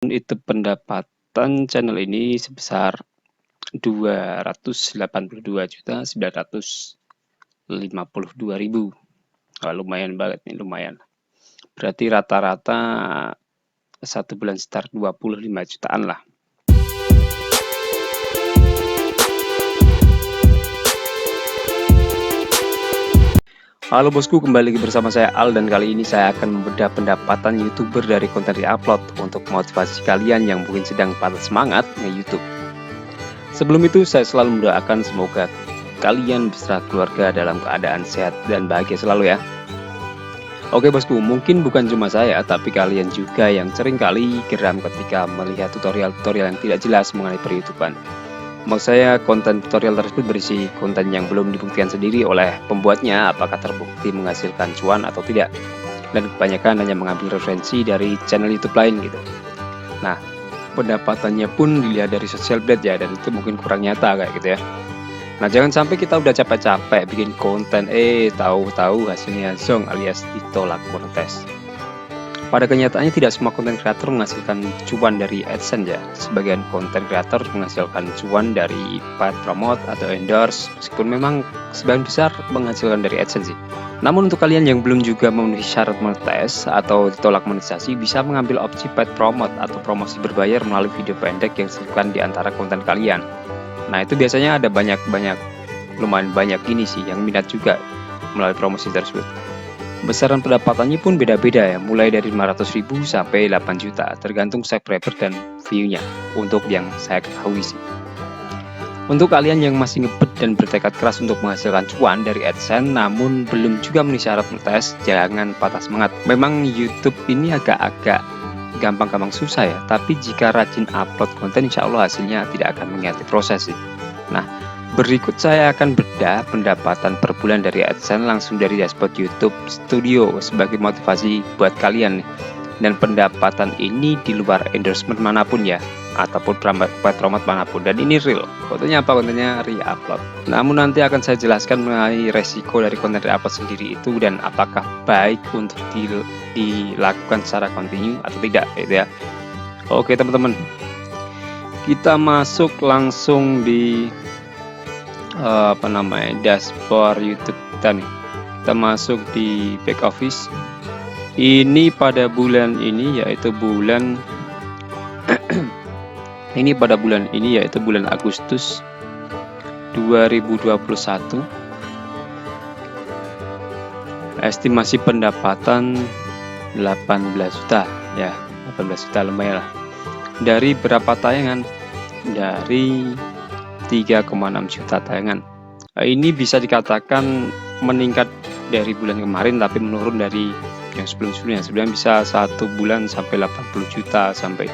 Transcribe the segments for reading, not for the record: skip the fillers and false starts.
Itu pendapatan channel ini sebesar 282.952.000. Lumayan banget nih, lumayan. Berarti rata-rata satu bulan sekitar 25 jutaan lah. Halo bosku, kembali bersama saya Al, dan kali ini saya akan membedah pendapatan YouTuber dari konten reupload untuk motivasi kalian yang mungkin sedang patah semangat nge-YouTube. Sebelum itu, saya selalu mendoakan semoga kalian beserta keluarga dalam keadaan sehat dan bahagia selalu ya. Oke bosku, mungkin bukan cuma saya, tapi kalian juga yang sering kali geram ketika melihat tutorial-tutorial yang tidak jelas mengenai per-YouTuban. Maksud saya, konten tutorial tersebut berisi konten yang belum dibuktikan sendiri oleh pembuatnya apakah terbukti menghasilkan cuan atau tidak, dan kebanyakan hanya mengambil referensi dari channel YouTube lain gitu. Nah, pendapatannya pun dilihat dari social blade ya, dan itu mungkin kurang nyata kayak gitu ya. Nah, jangan sampai kita udah capek-capek bikin konten, tahu-tahu hasilnya zong alias ditolak monetis. Pada kenyataannya tidak semua konten kreator menghasilkan cuan dari AdSense ya. Sebagian konten kreator menghasilkan cuan dari paid promote atau endorse, meskipun memang sebagian besar menghasilkan dari AdSense sih. Namun untuk kalian yang belum juga memenuhi syarat monetis atau ditolak monetisasi, bisa mengambil opsi paid promote atau promosi berbayar melalui video pendek yang diselipkan di antara konten kalian. Nah, itu biasanya ada lumayan banyak ini sih yang minat juga melalui promosi tersebut. Besaran pendapatannya pun beda-beda ya, mulai dari 500.000 sampai 8 juta, tergantung subscriber dan view-nya, untuk yang saya ketahui sih. Untuk kalian yang masih ngebet dan bertekad keras untuk menghasilkan cuan dari AdSense namun belum juga memenuhi syarat monetis, jangan patah semangat. Memang YouTube ini agak-agak gampang-gampang susah ya, tapi jika rajin upload konten insya Allah hasilnya tidak akan mengikuti proses sih. Nah, berikut saya akan bedah pendapatan per bulan dari AdSense langsung dari dashboard YouTube Studio sebagai motivasi buat kalian nih. Dan pendapatan ini di luar endorsement manapun ya, ataupun paid promote manapun, dan ini real. Kontennya apa? Kontennya reupload. Namun nanti akan saya jelaskan mengenai resiko dari konten reupload sendiri itu dan apakah baik untuk dilakukan secara kontinu atau tidak gitu ya. Oke teman-teman, kita masuk langsung di dashboard YouTube kita nih. Kita masuk di back office. Ini pada bulan ini yaitu bulan bulan Agustus 2021. Estimasi pendapatan 18 juta ya, 18 juta lumayan lah. Dari berapa tayangan? Dari 3,6 juta tayangan. Ini bisa dikatakan meningkat dari bulan kemarin tapi menurun dari yang sebelumnya. Sebelumnya bisa satu bulan sampai 80 juta sampai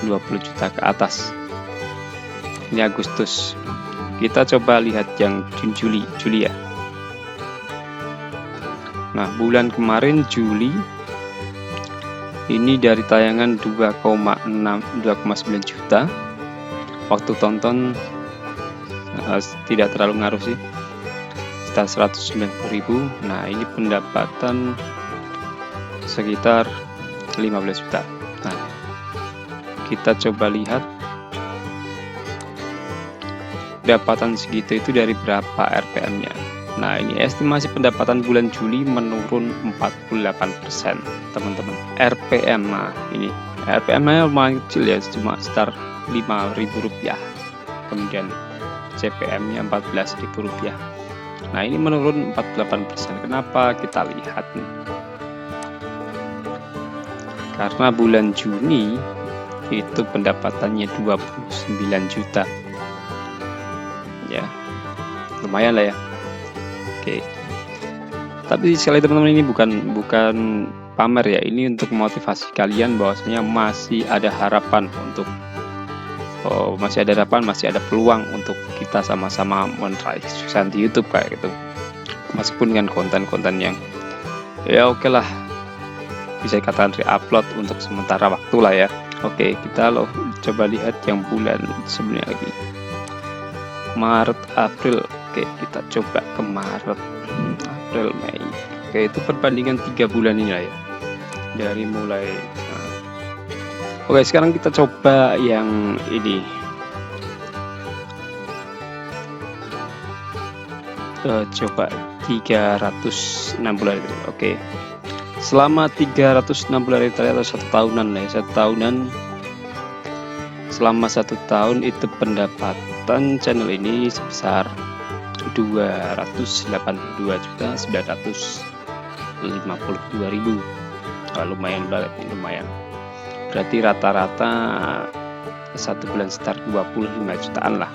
20 juta ke atas. Ini Agustus. Kita coba lihat yang Juli ya. Nah, bulan kemarin Juli ini dari tayangan 2,9 juta. Waktu tonton tidak terlalu ngaruh sih, sekitar 190.000. Nah, ini pendapatan sekitar 15 juta. Nah, kita coba lihat pendapatan segitu itu dari berapa RPM-nya. Nah, ini estimasi pendapatan bulan Juli menurun 48% teman-teman. RPM, nah ini RPM-nya lumayan kecil ya, cuma sekitar Rp5.000. Kemudian CPM-nya Rp14.000. Nah, ini menurun 48%. Kenapa? Kita lihat nih. Karena bulan Juni itu pendapatannya 29 juta. Ya, lumayan lah ya. Oke. Tapi sekali teman-teman, ini bukan pamer ya. Ini untuk memotivasi kalian bahwasanya masih ada harapan masih ada peluang untuk kita sama-sama meraih kesuksesan di YouTube kayak gitu. Meskipun dengan konten-konten yang ya oke lah, bisa dikatakan reupload untuk sementara waktu lah ya. Oke, kita coba lihat yang bulan sebelumnya lagi, Maret, April. Oke, kita coba ke Maret, April, Mei. Oke, itu perbandingan 3 bulan ini lah ya, dari mulai Oke, sekarang kita coba yang ini. Coba 360 hari. Oke. Selama 360 hari atau 1 tahunan lah ya, 1 tahunan. Selama 1 tahun itu pendapatan channel ini sebesar 282.952.000. Lumayan banget nih, lumayan. Berarti rata-rata 1 bulan sekitar 25 jutaan lah,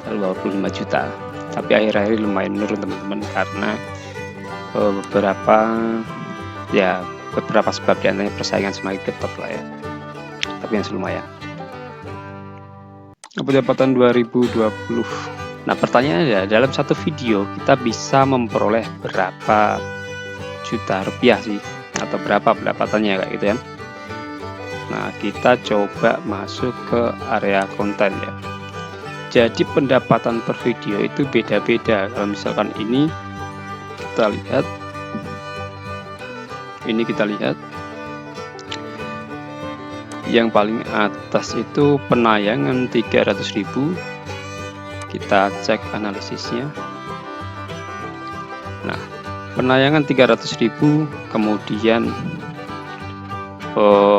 25 juta. Tapi akhir-akhir lumayan menurun teman-teman, karena beberapa sebab, diantaranya persaingan semakin ketat lah ya. Tapi yang lumayan. Pendapatan 2020. Nah, pertanyaannya ya, dalam satu video kita bisa memperoleh berapa juta rupiah sih, atau berapa pendapatannya kayak gitu ya. Nah, kita coba masuk ke area konten ya. Jadi pendapatan per video itu beda-beda. Kalau misalkan ini kita lihat, yang paling atas itu penayangan 300.000. Kita cek analisisnya. Nah, penayangan 300.000, kemudian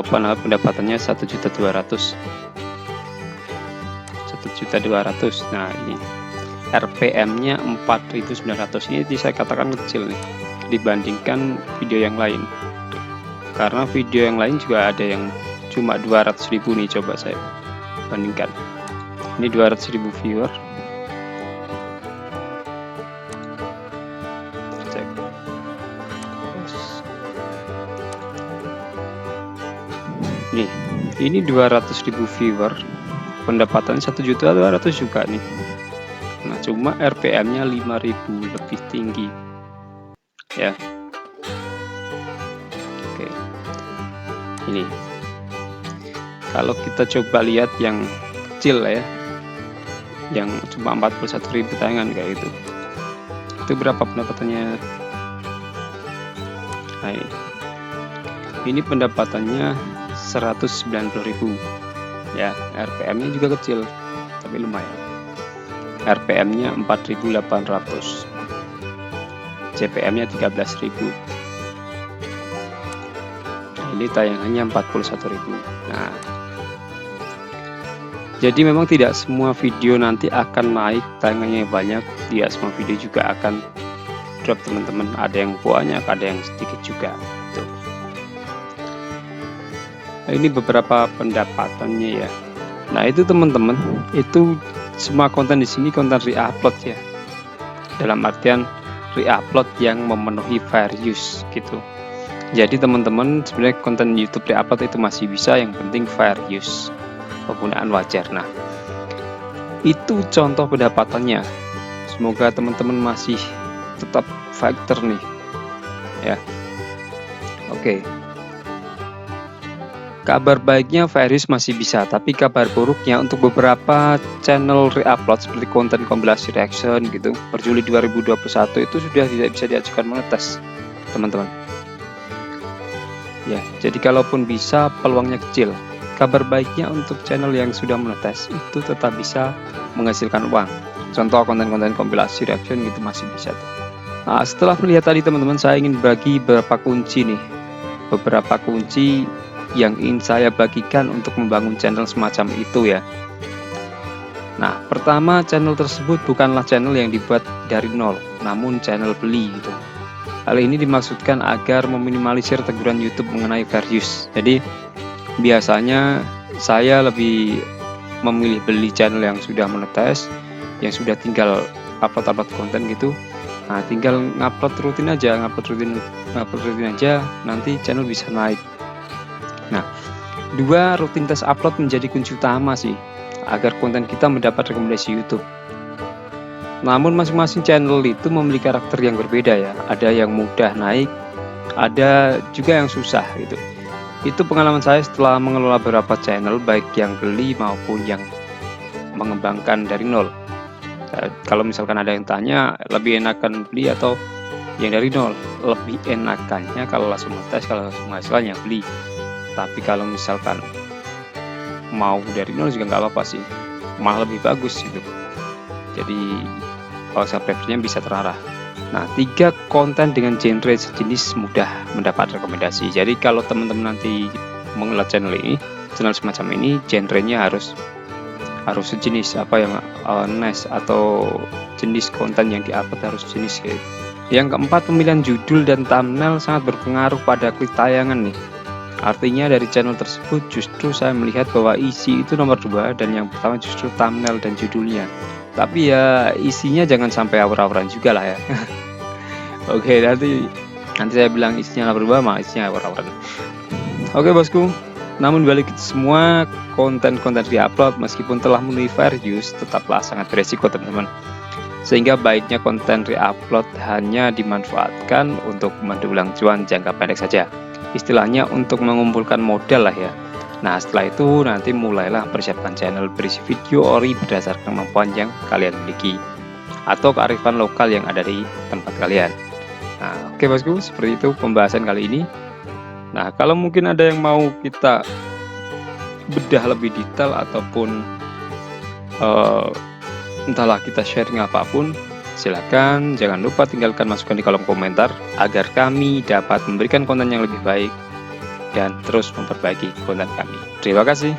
pendapatannya 1.200.000. 1.200.000. Nah, ini RPM-nya 4.900. Ini saya katakan kecil nih dibandingkan video yang lain. Karena video yang lain juga ada yang cuma 200.000 nih, coba saya bandingkan. Ini 200.000 viewer. Cek. Nih, ini 200.000 viewer, pendapatan 1.200.000 juga nih. Nah, cuma RPM-nya 5.000 lebih tinggi ya. Oke, ini kalau kita coba lihat yang kecil ya, yang cuma 41.000 tayangan kayak gitu, itu berapa pendapatannya? Nah, ini pendapatannya 190.000 ya. RPM-nya juga kecil tapi lumayan. RPM-nya 4.800, CPM-nya 13.000. Ini tayangannya 41.000. Nah, jadi memang tidak semua video nanti akan naik tayangannya banyak, tidak semua video juga akan drop teman-teman. Ada yang banyak, ada yang sedikit juga gitu. Nah, ini beberapa pendapatannya ya. Nah, itu teman-teman, itu semua konten di sini konten re-upload ya. Dalam artian re-upload yang memenuhi fair use gitu. Jadi teman-teman, sebenarnya konten YouTube re-upload itu masih bisa, yang penting fair use, penggunaan wajar. Nah, itu contoh pendapatannya. Semoga teman-teman masih tetap fighter nih ya. Oke. Kabar baiknya fair use masih bisa, tapi kabar buruknya untuk beberapa channel re-upload seperti konten kompilasi reaction gitu, per Juli 2021 itu sudah tidak bisa diajukan monetis teman-teman ya. Jadi kalaupun bisa, peluangnya kecil. Kabar baiknya untuk channel yang sudah monetis itu tetap bisa menghasilkan uang. Contoh konten-konten kompilasi reaction gitu masih bisa tuh. Nah, setelah melihat tadi teman-teman, saya ingin bagi beberapa kunci nih, beberapa kunci yang ingin saya bagikan untuk membangun channel semacam itu ya. Nah, pertama, channel tersebut bukanlah channel yang dibuat dari nol, namun channel beli gitu. Hal ini dimaksudkan agar meminimalisir teguran YouTube mengenai fair use. Jadi biasanya saya lebih memilih beli channel yang sudah monetis, yang sudah tinggal upload konten gitu. Nah, tinggal ngupload rutin aja, ngupload rutin aja, nanti channel bisa naik. Nah, 2, rutinitas upload menjadi kunci utama sih agar konten kita mendapat rekomendasi YouTube. Namun masing-masing channel itu memiliki karakter yang berbeda ya. Ada yang mudah naik, ada juga yang susah gitu. Itu pengalaman saya setelah mengelola beberapa channel, baik yang beli maupun yang mengembangkan dari nol. Kalau misalkan ada yang tanya lebih enakan beli atau yang dari nol, lebih enakannya kalau langsung monetis, kalau langsung hasilnya beli. Tapi kalau misalkan mau dari nol juga nggak apa-apa sih, malah lebih bagus gitu. Jadi subscribernya bisa terarah. Nah, 3 konten dengan genre sejenis mudah mendapat rekomendasi. Jadi kalau teman-teman nanti mengelola channel semacam ini, genrenya harus sejenis apa yang nice, atau jenis konten yang diupload harus jenis kayak. Yang keempat, pemilihan judul dan thumbnail sangat berpengaruh pada klik tayangan nih. Artinya dari channel tersebut justru saya melihat bahwa isi itu nomor 2 dan yang pertama justru thumbnail dan judulnya. Tapi ya isinya jangan sampai awur-awuran juga lah ya. Oke, nanti saya bilang isinya nomor 2, mah isinya awur-awuran. Oke bosku, namun balik itu semua, konten-konten diupload meskipun telah memenuhi fair use tetaplah sangat beresiko teman-teman. Sehingga baiknya konten reupload hanya dimanfaatkan untuk mendulang cuan jangka pendek saja. Istilahnya untuk mengumpulkan modal lah ya. Nah, setelah itu nanti mulailah persiapkan channel berisi video ori berdasarkan kemampuan yang kalian miliki atau kearifan lokal yang ada di tempat kalian. Nah, oke bosku, seperti itu pembahasan kali ini. Nah, kalau mungkin ada yang mau kita bedah lebih detail ataupun entahlah kita sharing apapun, silakan jangan lupa tinggalkan masukan di kolom komentar agar kami dapat memberikan konten yang lebih baik dan terus memperbaiki konten kami. Terima kasih.